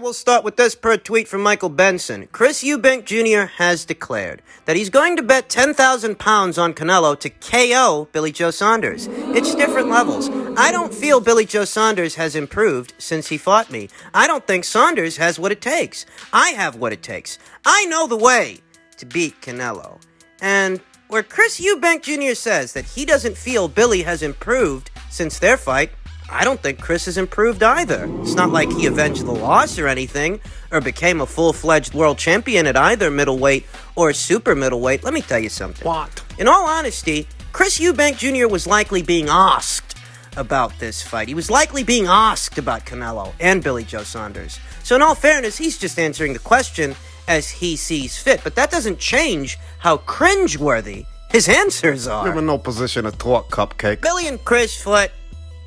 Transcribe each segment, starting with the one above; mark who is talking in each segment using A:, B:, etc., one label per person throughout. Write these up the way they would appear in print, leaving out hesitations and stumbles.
A: We'll start with this per tweet from Michael Benson. Chris Eubank Jr. has declared that he's going to bet 10,000 pounds on Canelo to KO Billy Joe Saunders. It's different levels. I don't feel Billy Joe Saunders has improved since he fought me. I don't think Saunders has what it takes. I have what it takes. I know the way to beat Canelo. And where Chris Eubank Jr. says that he doesn't feel Billy has improved since their fight, I don't think Chris has improved either. It's not like he avenged the loss or anything, or became a full-fledged world champion at either middleweight or super middleweight. Let me tell you something.
B: What?
A: In all honesty, Chris Eubank Jr. was likely being asked about this fight. He was likely being asked about Canelo and Billy Joe Saunders. So in all fairness, he's just answering the question as he sees fit. But that doesn't change how cringeworthy his answers are.
B: You're in no position to talk, cupcake.
A: Billy and Chris fought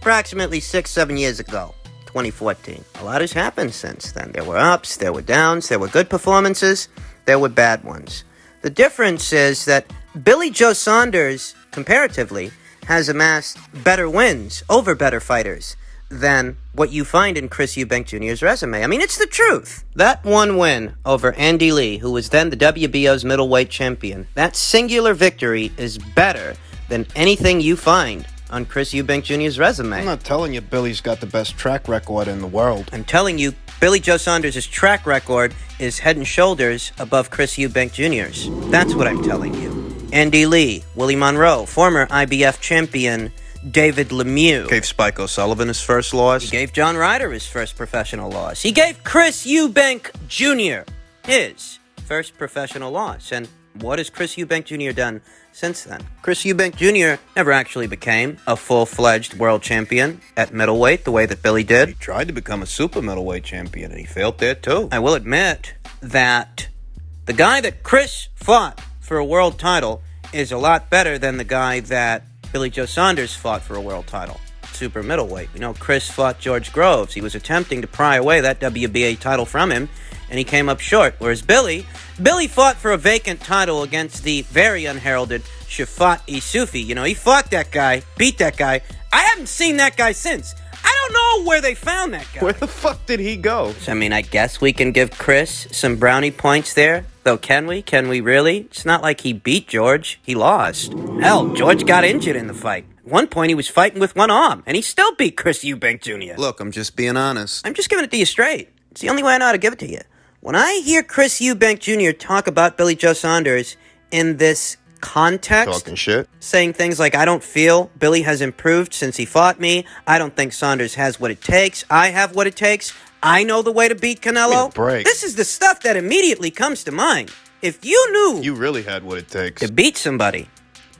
A: approximately 6-7 years ago, 2014. A lot has happened since then. There were ups, there were downs, there were good performances, there were bad ones. The difference is that Billy Joe Saunders, comparatively, has amassed better wins over better fighters than what you find in Chris Eubank Jr.'s resume. I mean, it's the truth. That one win over Andy Lee, who was then the WBO's middleweight champion, that singular victory is better than anything you find on Chris Eubank Jr.'s resume.
B: I'm not telling you Billy's got the best track record in the world.
A: I'm telling you, Billy Joe Saunders' track record is head and shoulders above Chris Eubank Jr.'s. That's what I'm telling you. Andy Lee, Willie Monroe, former IBF champion David Lemieux.
C: Gave Spike O'Sullivan his first loss.
A: He gave John Ryder his first professional loss. He gave Chris Eubank Jr. his first professional loss. And what has Chris Eubank Jr. done since then? Chris Eubank Jr. never actually became a full-fledged world champion at middleweight the way that Billy did.
C: He tried to become a super middleweight champion, and he failed there too.
A: I will admit that the guy that Chris fought for a world title is a lot better than the guy that Billy Joe Saunders fought for a world title, super middleweight. You know, Chris fought George Groves. He was attempting to pry away that WBA title from him, and he came up short. Whereas Billy fought for a vacant title against the very unheralded Shafat Isufi. You know, he fought that guy, beat that guy. I haven't seen that guy since. I don't know where they found that guy.
B: Where the fuck did he go?
A: So, I mean, I guess we can give Chris some brownie points there. Though, can we? Can we really? It's not like he beat George. He lost. Hell, George got injured in the fight. At one point, he was fighting with one arm, and he still beat Chris Eubank Jr.
C: Look, I'm just being honest.
A: I'm just giving it to you straight. It's the only way I know how to give it to you. When I hear Chris Eubank Jr. talk about Billy Joe Saunders in this context,
B: Talking shit.
A: saying things like, I don't feel Billy has improved since he fought me, I don't think Saunders has what it takes, I have what it takes, I know the way to beat Canelo.
B: Break.
A: This is the stuff that immediately comes to mind. If you knew
B: You really had what it takes.
A: to beat somebody,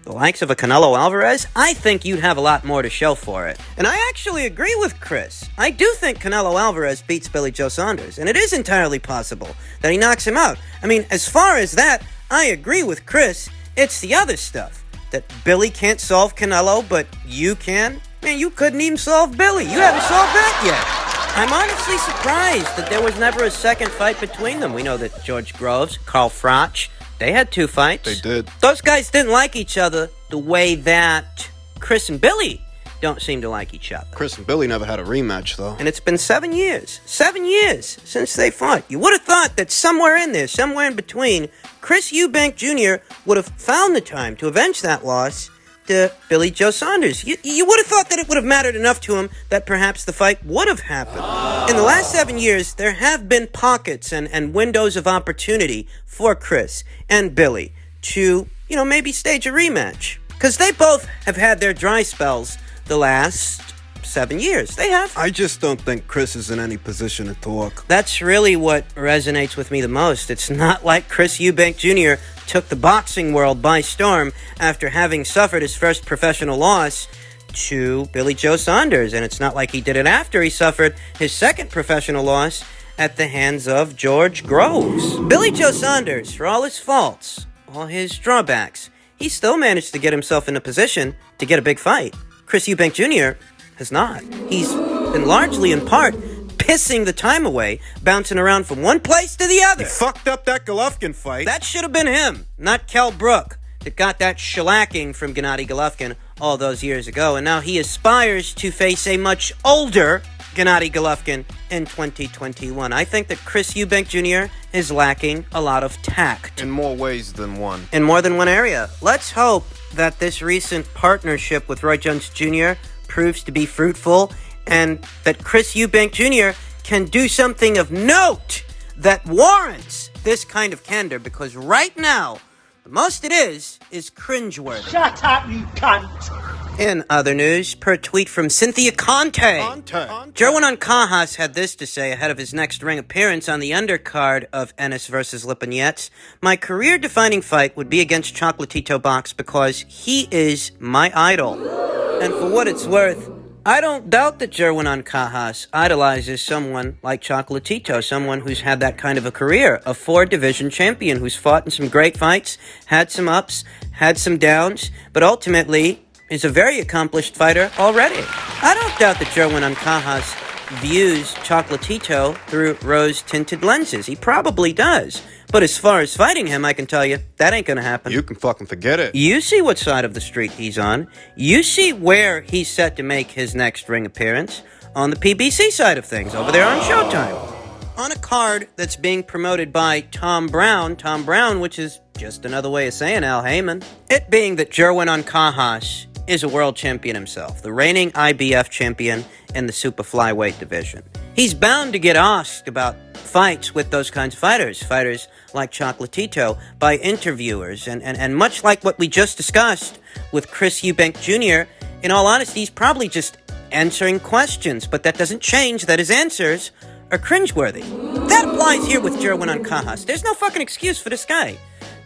A: the likes of a Canelo Alvarez, I think you'd have a lot more to show for it. And I actually agree with Chris. I do think Canelo Alvarez beats Billy Joe Saunders, and it is entirely possible that he knocks him out. I mean, as far as that, I agree with Chris. It's the other stuff. That Billy can't solve Canelo, but you can? Man, you couldn't even solve Billy. You haven't solved that yet. I'm honestly surprised that there was never a second fight between them. We know that George Groves, Carl Froch, they had 2 fights.
B: They did.
A: Those guys didn't like each other the way that Chris and Billy don't seem to like each other.
B: Chris and Billy never had a rematch, though.
A: And it's been 7 years. 7 years since they fought. You would have thought that somewhere in there, somewhere in between, Chris Eubank Jr. would have found the time to avenge that loss to Billy Joe Saunders. You would have thought that it would have mattered enough to him that perhaps the fight would have happened. In the last 7 years, there have been pockets and windows of opportunity for Chris and Billy to, maybe stage a rematch. Because they both have had their dry spells the last 7 years. They have.
B: I just don't think Chris is in any position to talk.
A: That's really what resonates with me the most. It's not like Chris Eubank Jr. took the boxing world by storm after having suffered his first professional loss to Billy Joe Saunders. And it's not like he did it after he suffered his second professional loss at the hands of George Groves. Billy Joe Saunders, for all his faults, all his drawbacks, he still managed to get himself in a position to get a big fight. Chris Eubank Jr. has not. He's been largely, in part, pissing the time away, bouncing around from one place to the other.
B: He fucked up that Golovkin fight.
A: That should have been him, not Kell Brook, that got that shellacking from Gennady Golovkin all those years ago, and now he aspires to face a much older Gennady Golovkin in 2021. I think that Chris Eubank Jr. is lacking a lot of tact.
B: In more ways than one.
A: In more than one area. Let's hope that this recent partnership with Roy Jones Jr. proves to be fruitful, and that Chris Eubank Jr. can do something of note that warrants this kind of candor, because right now, the most it is cringeworthy.
D: Shut up, you cunt!
A: In other news, per tweet from Cynthia Conte, Gerwin Ancajas had this to say ahead of his next ring appearance on the undercard of Ennis vs. Lipinets. My career-defining fight would be against Chocolatito Box because he is my idol. And for what it's worth, I don't doubt that Gerwin Ancajas idolizes someone like Chocolatito, someone who's had that kind of a career, a 4-division champion who's fought in some great fights, had some ups, had some downs, but ultimately is a very accomplished fighter already. I don't doubt that Gerwin Ancajas views Chocolatito through rose-tinted lenses. He probably does. But as far as fighting him, I can tell you, that ain't gonna happen.
B: You can fucking forget it.
A: You see what side of the street he's on. You see where he's set to make his next ring appearance. On the PBC side of things, over there on Showtime. On a card that's being promoted by Tom Brown, which is just another way of saying Al Heyman. It being that Gerwin Ancajas is a world champion himself, the reigning IBF champion in the super flyweight division. He's bound to get asked about fights with those kinds of fighters like Chocolatito, by interviewers, and much like what we just discussed with Chris Eubank Jr., in all honesty, he's probably just answering questions, but that doesn't change that his answers are cringeworthy. That applies here with Gerwin Ancajas. There's no fucking excuse for this guy.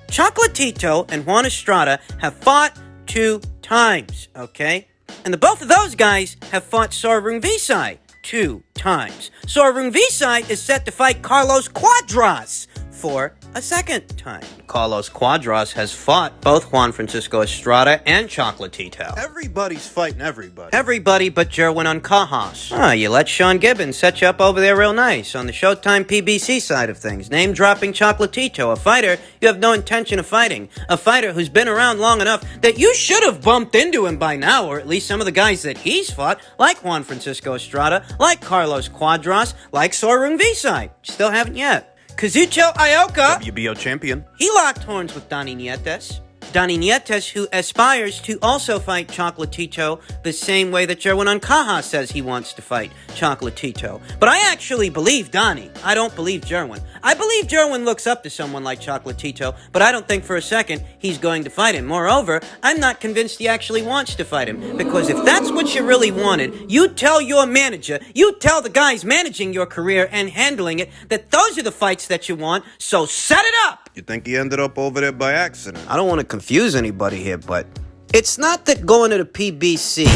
A: Chocolatito and Juan Estrada have fought 2 times, okay? And the both of those guys have fought Sorung Visai 2 times. Sorung Visai is set to fight Carlos Cuadras for a second time. Carlos Cuadras has fought both Juan Francisco Estrada and Chocolatito.
B: Everybody's fighting everybody.
A: Everybody but Gerwin Ancajas. You let Sean Gibbons set you up over there real nice on the Showtime PBC side of things. Name-dropping Chocolatito, a fighter you have no intention of fighting. A fighter who's been around long enough that you should have bumped into him by now, or at least some of the guys that he's fought, like Juan Francisco Estrada, like Carlos Cuadras, like Sorung Visai. Still haven't yet. Kazucho Ioka,
B: WBO champion.
A: he locked horns with Donnie Nietes. Donnie Nietes, who aspires to also fight Chocolatito the same way that Gerwin Ancajas says he wants to fight Chocolatito. But I actually believe Donnie. I don't believe Gerwin. I believe Gerwin looks up to someone like Chocolatito, but I don't think for a second he's going to fight him. Moreover, I'm not convinced he actually wants to fight him, because if that's what you really wanted, you tell your manager, you tell the guys managing your career and handling it, that those are the fights that you want, so set it up!
B: You think he ended up over there by accident?
A: I don't want to confuse anybody here, but it's not that going to the PBC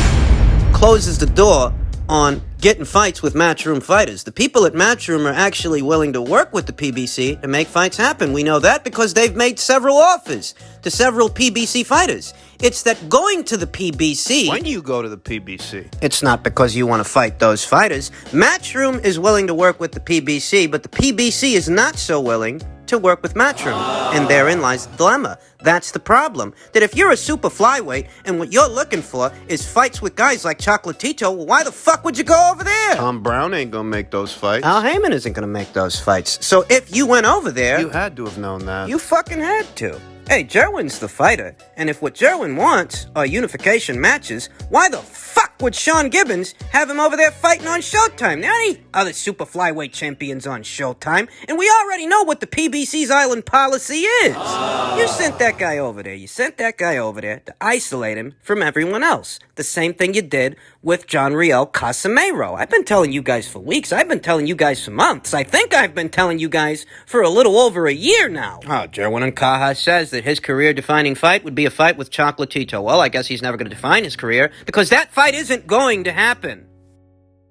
A: closes the door on getting fights with Matchroom fighters. The people at Matchroom are actually willing to work with the PBC to make fights happen. We know that because they've made several offers to several PBC fighters. It's that going to the PBC...
B: When do you go to the PBC?
A: It's not because you want to fight those fighters. Matchroom is willing to work with the PBC, but the PBC is not so willing to work with Matchroom. And therein lies the dilemma. That's the problem. That if you're a super flyweight and what you're looking for is fights with guys like Chocolatito, well, why the fuck would you go over there?
B: Tom Brown ain't gonna make those fights.
A: Al Heyman isn't gonna make those fights. So if you went over there...
B: You had to have known that.
A: You fucking had to. Hey, Gerwin's the fighter, and if what Gerwin wants are unification matches, why the fuck would Sean Gibbons have him over there fighting on Showtime? There aren't any other super flyweight champions on Showtime, and we already know what the PBC's island policy is. You sent that guy over there. You sent that guy over there to isolate him from everyone else. The same thing you did with John Riel Casimiro. I've been telling you guys for weeks. I've been telling you guys for months. I think I've been telling you guys for a little over a year now. Oh, Gerwin Ancajas says that his career-defining fight would be a fight with Chocolatito. Well, I guess he's never going to define his career because that fight isn't going to happen.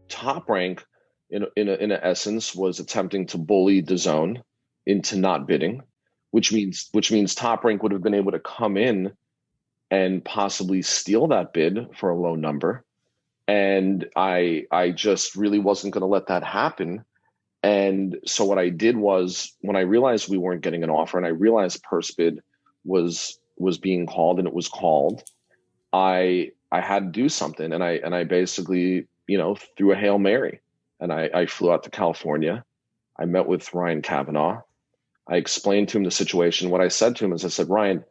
D: Top Rank, in essence, was attempting to bully DAZN into not bidding, which means Top Rank would have been able to come in and possibly steal that bid for a low number. And I just really wasn't going to let that happen. And so what I did was, when I realized we weren't getting an offer and I realized purse bid was being called, and it was called, I had to do something. And I basically, threw a Hail Mary, and I flew out to California. I met with Ryan Kavanaugh. I explained to him the situation. What I said to him is, I said, Ryan,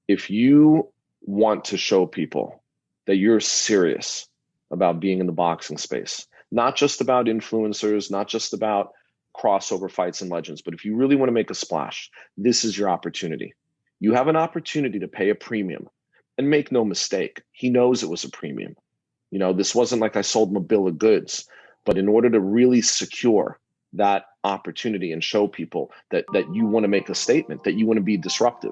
D: if you want to show people that you're serious about being in the boxing space, not just about influencers, not just about crossover fights and legends, but if you really want to make a splash, this is your opportunity. You have an opportunity to pay a premium. And make no mistake, he knows it was a premium. This wasn't like I sold him a bill of goods, but in order to really secure that opportunity and show people that you want to make a statement, that you want to be disruptive,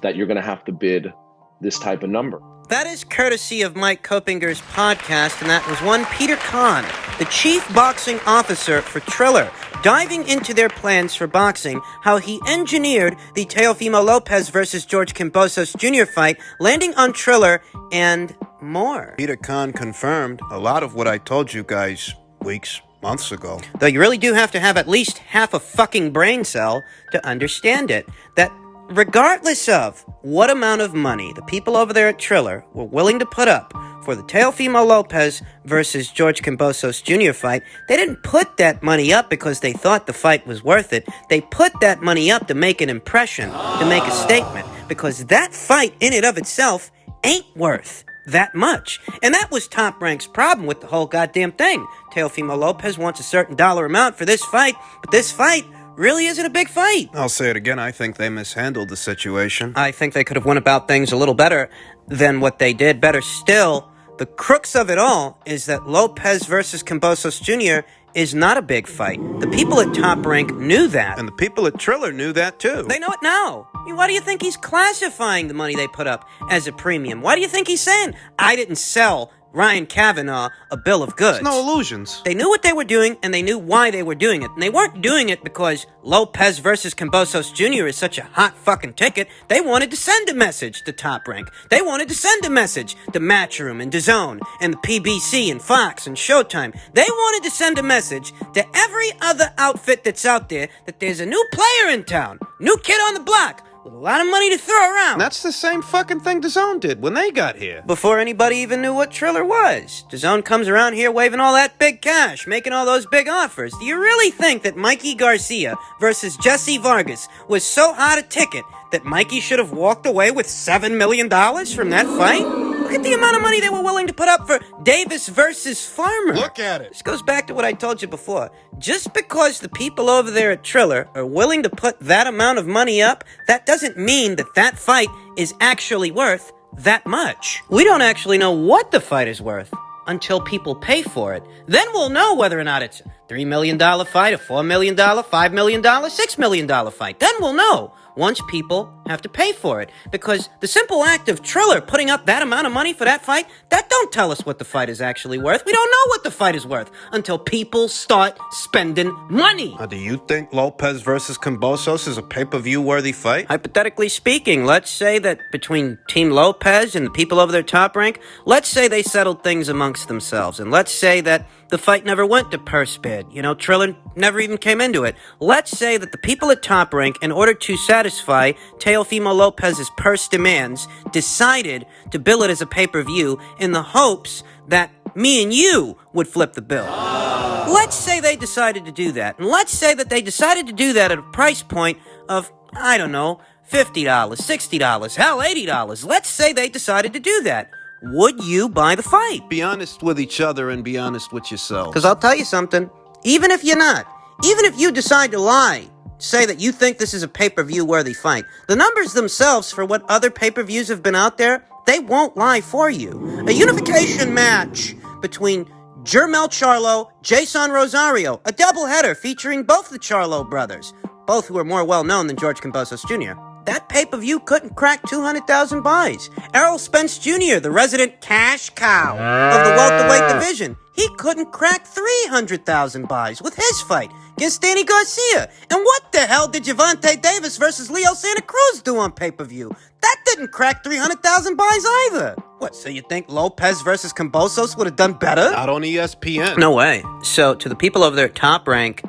D: that you're going to have to bid this type of number.
A: That is courtesy of Mike Kopinger's podcast, and that was one Peter Kahn, the chief boxing officer for Triller, diving into their plans for boxing, how he engineered the Teofimo Lopez versus George Kambosos Jr. fight, landing on Triller, and more.
B: Peter Kahn confirmed a lot of what I told you guys weeks, months ago.
A: Though you really do have to have at least half a fucking brain cell to understand it. That regardless of what amount of money the people over there at Triller were willing to put up for the Teofimo Lopez versus George Kambosos Jr. fight, they didn't put that money up because they thought the fight was worth it. They put that money up to make an impression, to make a statement, because that fight in and of itself ain't worth that much. And that was Top Rank's problem with the whole goddamn thing. Teofimo Lopez wants a certain dollar amount for this fight, but this fight really isn't a big fight.
B: I'll say it again, I think they mishandled the situation.
A: I think they could have went about things a little better than what they did. Better still, the crux of it all is that Lopez versus Kambosos Jr. is not a big fight. The people at Top Rank knew that.
B: And the people at Triller knew that too.
A: They know it now. I mean, why do you think he's classifying the money they put up as a premium? Why do you think he's saying, I didn't sell Ryan Kavanaugh a bill of goods?
B: There's no illusions.
A: They knew what they were doing, and they knew why they were doing it. And they weren't doing it because Lopez versus Kambosos Jr. is such a hot fucking ticket. They wanted to send a message to Top Rank. They wanted to send a message to Matchroom and DAZN and the PBC and Fox and Showtime. They wanted to send a message to every other outfit that's out there that there's a new player in town, new kid on the block, with a lot of money to throw around.
B: That's the same fucking thing DAZN did when they got here.
A: Before anybody even knew what Triller was. DAZN comes around here waving all that big cash, making all those big offers. Do you really think that Mikey Garcia versus Jesse Vargas was so hot a ticket that Mikey should have walked away with $7 million from that fight? Look at the amount of money they were willing to put up for Davis versus Farmer.
B: Look at it.
A: This goes back to what I told you before. Just because the people over there at Triller are willing to put that amount of money up, that doesn't mean that that fight is actually worth that much. We don't actually know what the fight is worth until people pay for it. Then we'll know whether or not it's a $3 million fight, a $4 million, $5 million, $6 million fight. Then we'll know once people have to pay for it. Because the simple act of Triller putting up that amount of money for that fight, that don't tell us what the fight is actually worth. We don't know what the fight is worth until people start spending money.
B: Now, do you think Lopez versus Kambosos is a pay-per-view worthy fight?
A: Hypothetically speaking, let's say that between Team Lopez and the people over their Top Rank, let's say they settled things amongst themselves. And let's say that the fight never went to purse bid. Triller never even came into it. Let's say that the people at Top Rank, in order to satisfy Teofimo Lopez's purse demands, decided to bill it as a pay-per-view in the hopes that me and you would flip the bill. Let's say they decided to do that. And let's say that they decided to do that at a price point of, I don't know, $50, $60, hell, $80. Let's say they decided to do that. Would you buy the fight?
B: Be honest with each other and be honest with yourself.
A: Because I'll tell you something, even if you're not, even if you decide to lie, say that you think this is a pay-per-view worthy fight, the numbers themselves for what other pay-per-views have been out there, they won't lie for you. A unification match between Jermel Charlo, Jason Rosario, a doubleheader featuring both the Charlo brothers, both who are more well-known than George Kambosos Jr. That pay-per-view couldn't crack 200,000 buys. Errol Spence Jr., the resident cash cow of the welterweight division, he couldn't crack 300,000 buys with his fight against Danny Garcia. And what the hell did Gervonta Davis versus Leo Santa Cruz do on pay-per-view? That didn't crack 300,000 buys either. What, so you think Lopez versus Kambosos would have done better?
B: Not on ESPN.
A: No way. So to the people over there at Top Rank,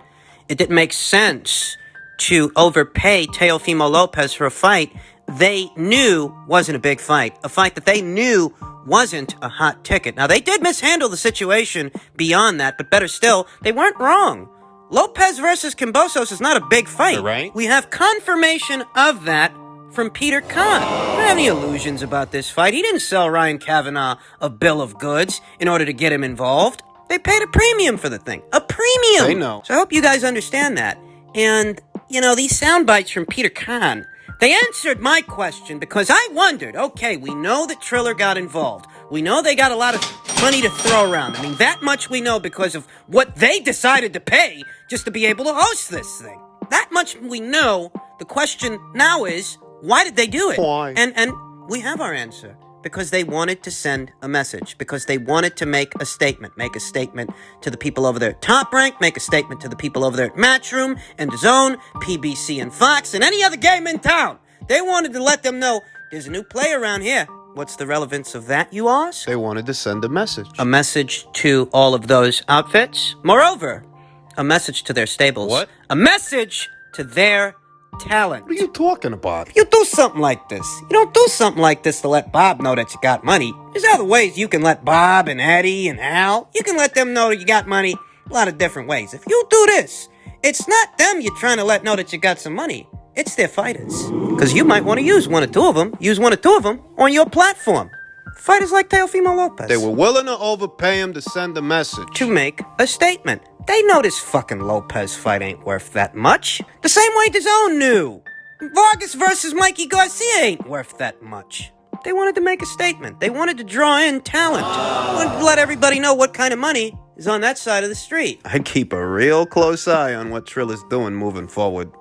A: it didn't make sense to overpay Teofimo Lopez for a fight they knew wasn't a big fight, a fight that they knew wasn't a hot ticket. Now, they did mishandle the situation beyond that, but better still, they weren't wrong. Lopez versus Kambosos is not a big fight.
B: Right.
A: We have confirmation of that from Peter Khan. Don't have any illusions about this fight. He didn't sell Ryan Kavanaugh a bill of goods in order to get him involved. They paid a premium for the thing. A premium!
B: They know.
A: So I hope you guys understand that. And, you know, these sound bites from Peter Khan, they answered my question because I wondered, okay, we know that Triller got involved. We know they got a lot of money to throw around. I mean, that much we know because of what they decided to pay just to be able to host this thing. That much we know. The question now is, why did they do it?
B: Why?
A: And we have our answer. Because they wanted to send a message. Because they wanted to make a statement. Make a statement to the people over there at Top Rank. Make a statement to the people over there at Matchroom and DAZN, PBC and Fox, and any other game in town. They wanted to let them know there's a new player around here. What's the relevance of that, you ask?
B: They wanted to send a message.
A: A message to all of those outfits. Moreover, a message to their stables.
B: What?
A: A message to their talent.
B: What are you talking about?
A: You do something like this. You don't do something like this to let Bob know that you got money. There's other ways you can let Bob and Eddie and Al, you can let them know that you got money a lot of different ways. If you do this, it's not them you're trying to let know that you got some money. It's their fighters. Because you might want to use one or two of them on your platform. Fighters like Teofimo Lopez.
B: They were willing to overpay him to send a message.
A: To make a statement. They know this fucking Lopez fight ain't worth that much. The same way DAZN knew. Vargas versus Mikey Garcia ain't worth that much. They wanted to make a statement. They wanted to draw in talent. Wanted to let everybody know what kind of money is on that side of the street.
B: I'd keep a real close eye on what Triller's doing moving forward.